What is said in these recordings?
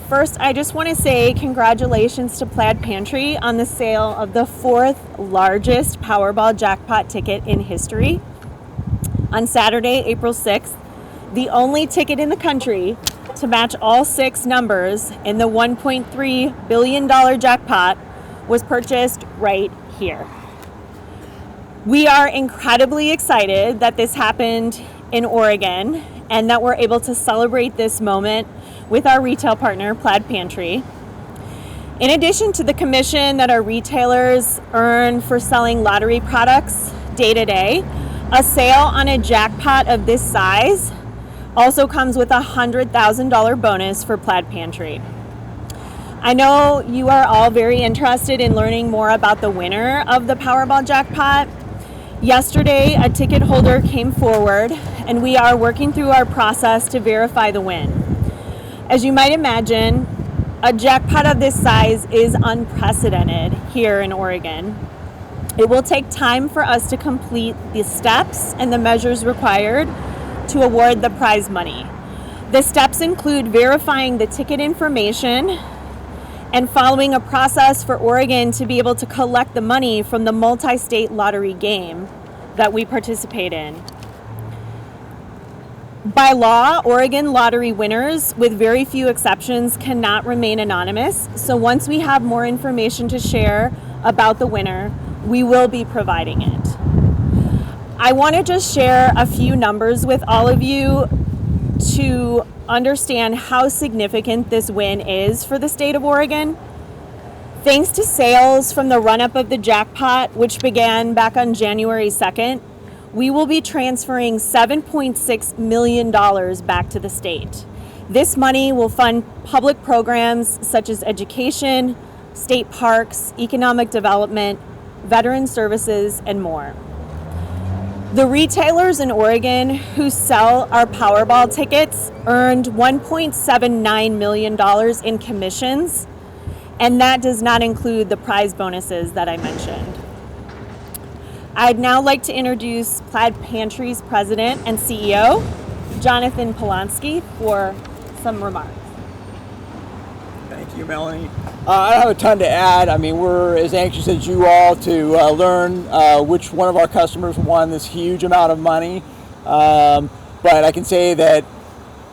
First, I just want to say congratulations to Plaid Pantry on the sale of the 4th largest Powerball jackpot ticket in history. On Saturday, April 6th, the only ticket in the country to match all 6 numbers in the $1.3 billion jackpot was purchased right here. We are incredibly excited that this happened in Oregon and that we're able to celebrate this moment with our retail partner, Plaid Pantry. In addition to the commission that our retailers earn for selling lottery products day to day, a sale on a jackpot of this size also comes with a $100,000 bonus for Plaid Pantry. I know you are all very interested in learning more about the winner of the Powerball jackpot. Yesterday, a ticket holder came forward, and we are working through our process to verify the win. As you might imagine, a jackpot of this size is unprecedented here in Oregon. It will take time for us to complete the steps and the measures required to award the prize money. The steps include verifying the ticket information and following a process for Oregon to be able to collect the money from the multi-state lottery game that we participate in. By law, Oregon lottery winners, with very few exceptions, cannot remain anonymous. So once we have more information to share about the winner, we will be providing it. I want to just share a few numbers with all of you to understand how significant this win is for the state of Oregon. Thanks to sales from the run-up of the jackpot, which began back on January 2nd, we will be transferring $7.6 million back to the state. This money will fund public programs such as education, state parks, economic development, veteran services, and more. The retailers in Oregon who sell our Powerball tickets earned $1.79 million in commissions, and that does not include the prize bonuses that I mentioned. I'd now like to introduce Plaid Pantry's president and CEO, Jonathan Polonsky, for some remarks. Thank you, Melanie. I don't have a ton to add. I mean, we're as anxious as you all to learn which one of our customers won this huge amount of money. But I can say that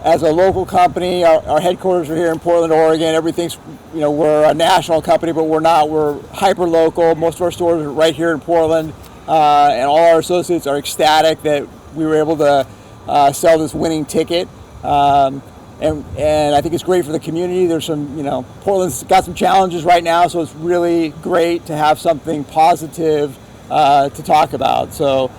as a local company, our headquarters are here in Portland, Oregon. Everything's, we're a national company, but we're not. We're hyper local. Most of our stores are right here in Portland. And all our associates are ecstatic that we were able to sell this winning ticket. And I think it's great for the community. There's some, Portland's got some challenges right now, so it's really great to have something positive to talk about. So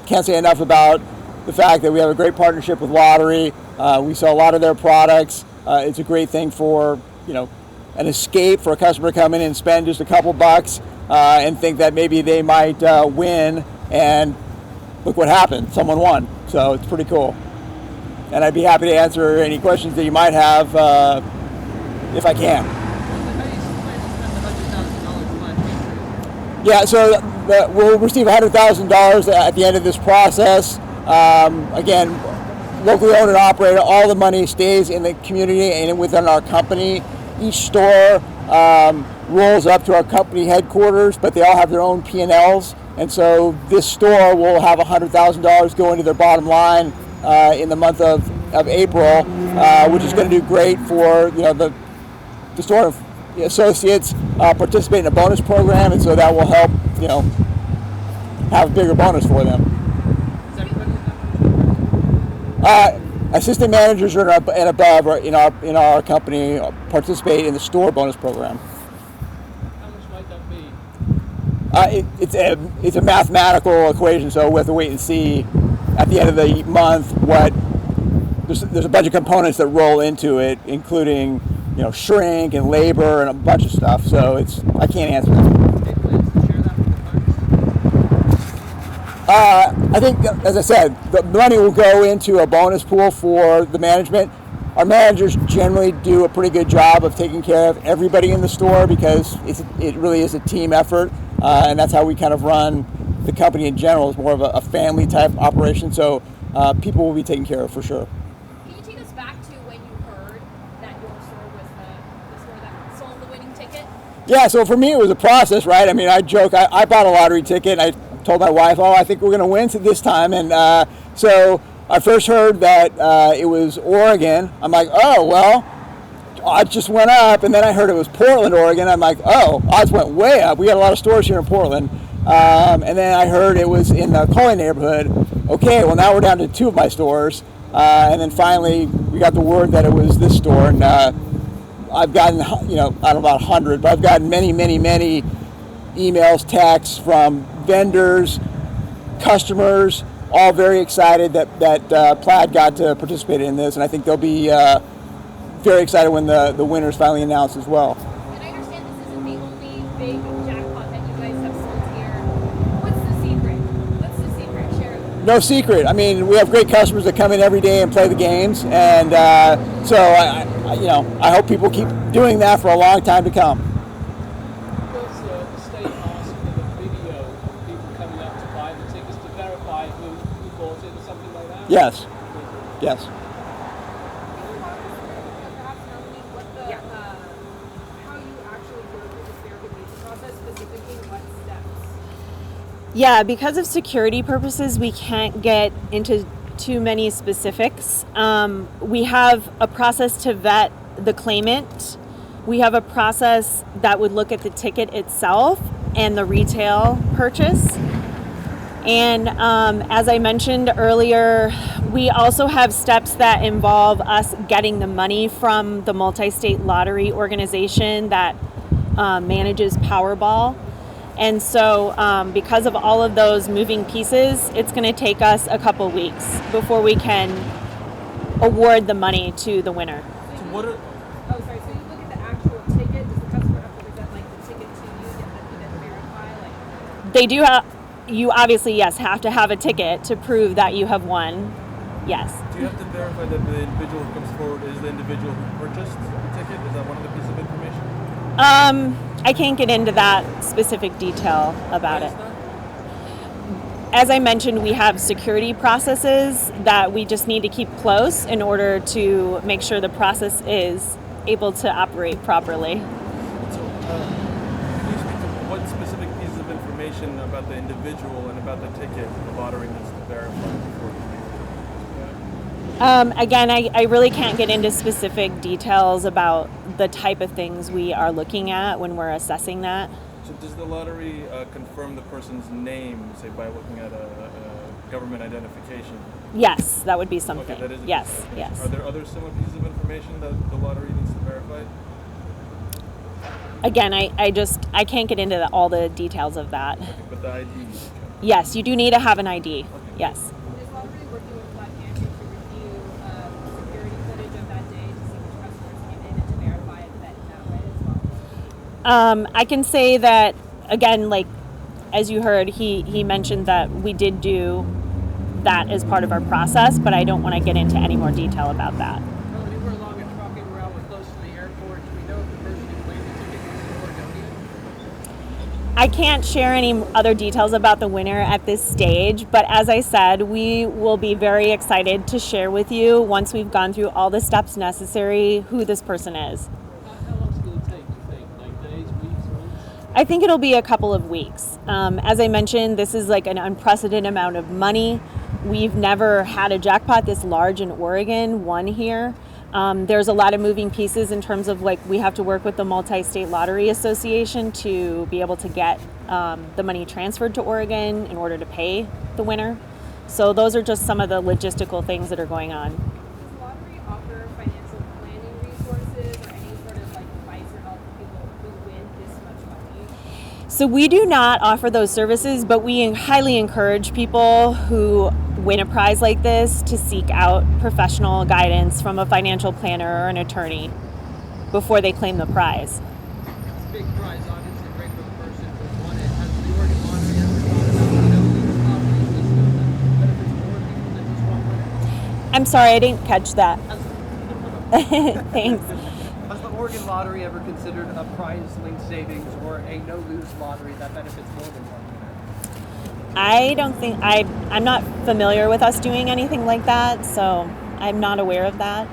can't say enough about the fact that we have a great partnership with Lottery. We sell a lot of their products. It's a great thing for, an escape for a customer to come in and spend just a couple bucks and think that maybe they might win, and look what happened. Someone won. So it's pretty cool. And I'd be happy to answer any questions that you might have if I can. Yeah, so we'll receive $100,000 at the end of this process. Again, locally owned and operated, all the money stays in the community and within our company. Each store rolls up to our company headquarters, but they all have their own P&Ls. And so this store will have $100,000 go into their bottom line in the month of April, which is going to do great for the store associates participate in a bonus program, and so that will help have a bigger bonus for them. Assistant managers and above in our company participate in the store bonus program. How much might that be? It's a mathematical equation, so we'll have to wait and see at the end of the month what there's a bunch of components that roll into it, including shrink and labor and a bunch of stuff. So I can't answer that. Any plans to share that with the partners? I think, as I said, the money will go into a bonus pool for the management. Our managers generally do a pretty good job of taking care of everybody in the store because it really is a team effort, and that's how we kind of run the company in general. It's more of a family type operation, so people will be taken care of for sure. Can you take us back to when you heard that your store was the store that sold the winning ticket? Yeah, so for me it was a process, right? I mean, I joke, I bought a lottery ticket, and I told my wife, oh, I think we're going to win this time. And so I first heard that it was Oregon. I'm like, oh, well, odds just went up. And then I heard it was Portland, Oregon. I'm like, oh, odds went way up. We got a lot of stores here in Portland. And then I heard it was in the Coley neighborhood. Okay, well, now we're down to 2 of my stores. And then finally we got the word that it was this store. And I've gotten, I don't know about 100, but I've gotten many emails, texts from vendors, customers, all very excited that Plaid got to participate in this, and I think they'll be very excited when the winner's finally announced as well. And I understand this isn't the only big jackpot that you guys have sold here. What's the secret? What's the secret? Share it. No secret. I mean, we have great customers that come in every day and play the games, and so I hope people keep doing that for a long time to come. Does the state ask for the video of people coming up to buy the tickets to verify who bought it or something like that? Yes. Perhaps tell me how you actually go through this verification process, specifically what steps? Yeah, because of security purposes, we can't get into too many specifics. We have a process to vet the claimant. We have a process that would look at the ticket itself and the retail purchase. And as I mentioned earlier, we also have steps that involve us getting the money from the multi-state lottery organization that manages Powerball. And so because of all of those moving pieces, it's going to take us a couple weeks before we can award the money to the winner. So what are, Oh, sorry. So you look at the actual ticket. Does the customer have to present the ticket to you that you then verify? They do have, you obviously, yes, have to have a ticket to prove that you have won. Yes. Do you have to verify that the individual who comes forward is the individual who purchased the ticket? Is that one of the pieces of information? I can't get into that specific detail about it. As I mentioned, we have security processes that we just need to keep close in order to make sure the process is able to operate properly. So, can you speak to what specific pieces of information about the individual and about the ticket the lottery needs to verify before Again, I really can't get into specific details about the type of things we are looking at when we're assessing that. So does the lottery confirm the person's name, say, by looking at a government identification? Yes, that would be something. Okay, that is a piece Yes, of information. yes. Are there other similar pieces of information that the lottery needs to verify? Again, I can't get into all the details of that. Okay, but the ID. Yes, you do need to have an ID. Yes. Is lottery working with Plaid Pantry to review security footage of that day to see which customers came in and to verify it that way as well? I can say that, again, like, as you heard, he mentioned that we did do that as part of our process, but I don't want to get into any more detail about that. well, you were along a trucking route with close to the airport. Do we know if the person who claimed the ticket was an Oregonian? I can't share any other details about the winner at this stage, but as I said, we will be very excited to share with you once we've gone through all the steps necessary who this person is. How long will it take, you think? Like days, weeks, months? I think it'll be a couple of weeks. As I mentioned, this is like an unprecedented amount of money. We've never had a jackpot this large in Oregon, one here. There's a lot of moving pieces in terms of like we have to work with the Multi-State Lottery Association to be able to get the money transferred to Oregon in order to pay the winner. So those are just some of the logistical things that are going on. Does lottery offer financial planning resources or any sort of advice or help for people who win this much money? So we do not offer those services, but we highly encourage people who win a prize like this to seek out professional guidance from a financial planner or an attorney before they claim the prize. It's a big prize, obviously great for the person who won it. Has the Oregon Lottery ever thought about lotteries that benefits more people than just one winner? I'm sorry, I didn't catch that. Thanks. Has the Oregon Lottery ever considered a prize-linked savings or a no-lose lottery that benefits more than one winner? I don't think I'm not familiar with us doing anything like that, so I'm not aware of that.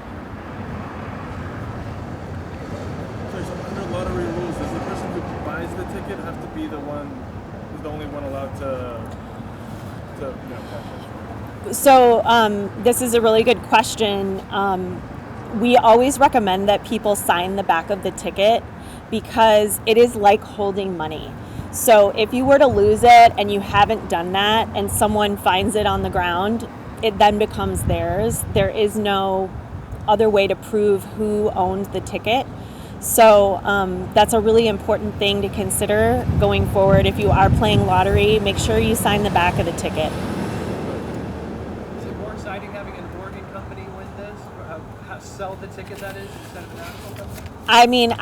the ticket have to be the only one allowed to cash? So this is a really good question. We always recommend that people sign the back of the ticket because it is like holding money. So if you were to lose it and you haven't done that and someone finds it on the ground, it then becomes theirs. There is no other way to prove who owned the ticket. So that's a really important thing to consider going forward. If you are playing lottery, make sure you sign the back of the ticket. Is it more exciting having an Oregon company win this, or sell the ticket that is, instead of a national company? I mean,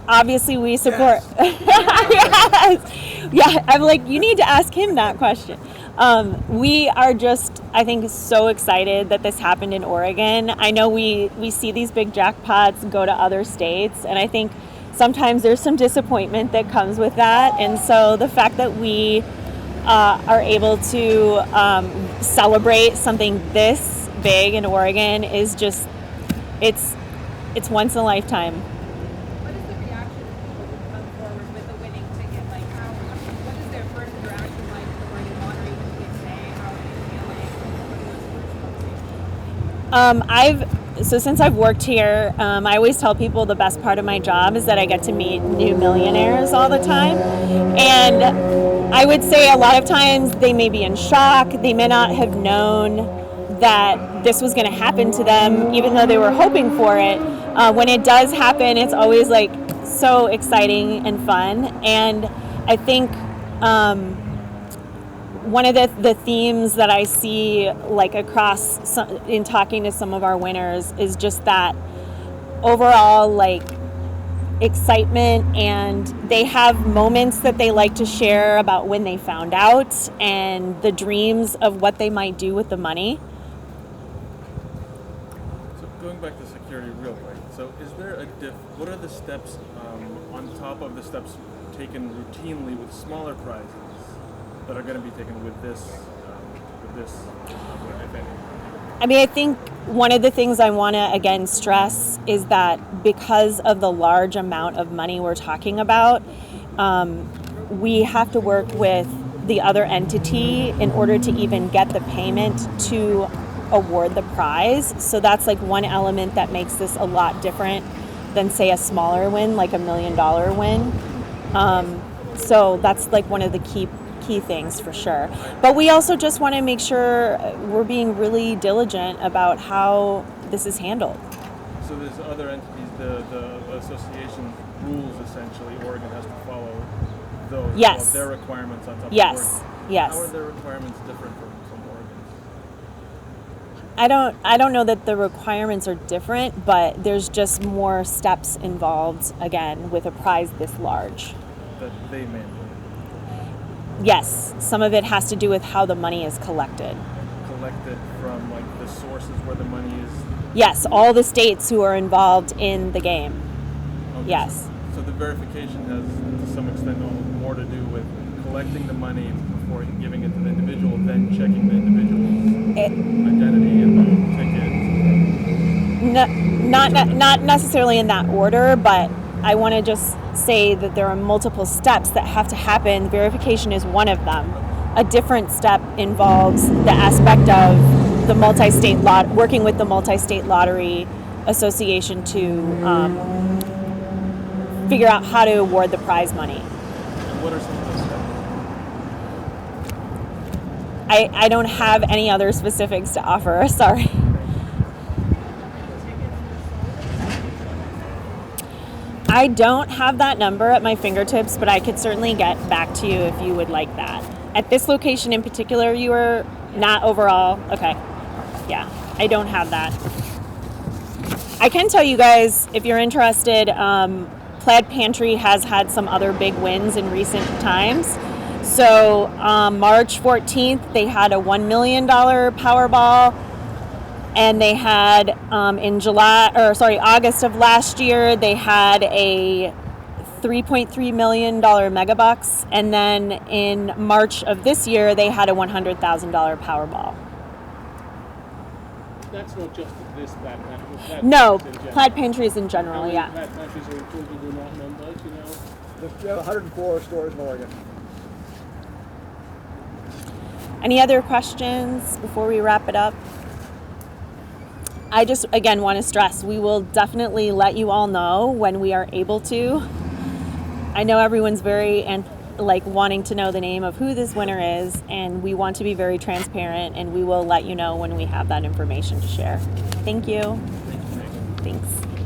obviously we support. Yes. Yeah, I'm like, you need to ask him that question. We are just, I think, so excited that this happened in Oregon. I know we see these big jackpots go to other states, and I think sometimes there's some disappointment that comes with that. And so the fact that we are able to celebrate something this big in Oregon is just, it's once in a lifetime. What is the reaction of people who come forward with a winning ticket? Like, what is their first interaction like with the Oregon lottery? What do they say? How are they feeling? What are those first conversations? So since I've worked here, I always tell people the best part of my job is that I get to meet new millionaires all the time. And I would say a lot of times they may be in shock. They may not have known that this was going to happen to them, even though they were hoping for it. When it does happen, it's always like so exciting and fun. And I think one of the themes that I see like across in talking to some of our winners is just that overall like excitement, and they have moments that they like to share about when they found out and the dreams of what they might do with the money. So going back to security real quick. So is there what are the steps on top of the steps taken routinely with smaller prizes that are going to be taken with this, if any? I mean, I think one of the things I want to again stress is that because of the large amount of money we're talking about, we have to work with the other entity in order to even get the payment to award the prize. So that's like one element that makes this a lot different than, say, a smaller win, like $1 million win. So that's like one of the key things for sure. But we also just want to make sure we're being really diligent about how this is handled. So there's other entities, the association rules essentially, Oregon has to follow those. Yes. Their requirements on top of Yes. Oregon. Yes. How are their requirements different from Oregon's? I don't know that the requirements are different, but there's just more steps involved again with a prize this large. That they mandate. Yes, some of it has to do with how the money is collected. Collected from like the sources where the money is. Yes, all the states who are involved in the game. Okay, Yes. So the verification has to some extent more to do with collecting the money before giving it to the individual, then checking the individual's identity and the ticket. Not necessarily in that order, but I want to just say that there are multiple steps that have to happen. Verification is one of them. A different step involves the aspect of the multi-state working with the multi-state lottery association to figure out how to award the prize money. And what are some of those steps? I don't have any other specifics to offer. Sorry. I don't have that number at my fingertips, but I could certainly get back to you if you would like that. At this location in particular, you were not overall? Okay. Yeah, I don't have that. I can tell you guys, if you're interested, Plaid Pantry has had some other big wins in recent times. So March 14th, they had a $1 million Powerball. And they had August of last year, they had a $3.3 million Megabucks. And then in March of this year, they had a $100,000 Powerball. That's not just this Plaid Pantry. No, Plaid Pantries in general, yeah. Plaid Pantries are included in that number, you know? We have 104 stores in Oregon. Any other questions before we wrap it up? I just, again, want to stress, we will definitely let you all know when we are able to. I know everyone's very wanting to know the name of who this winner is, and we want to be very transparent, and we will let you know when we have that information to share. Thank you. Thanks.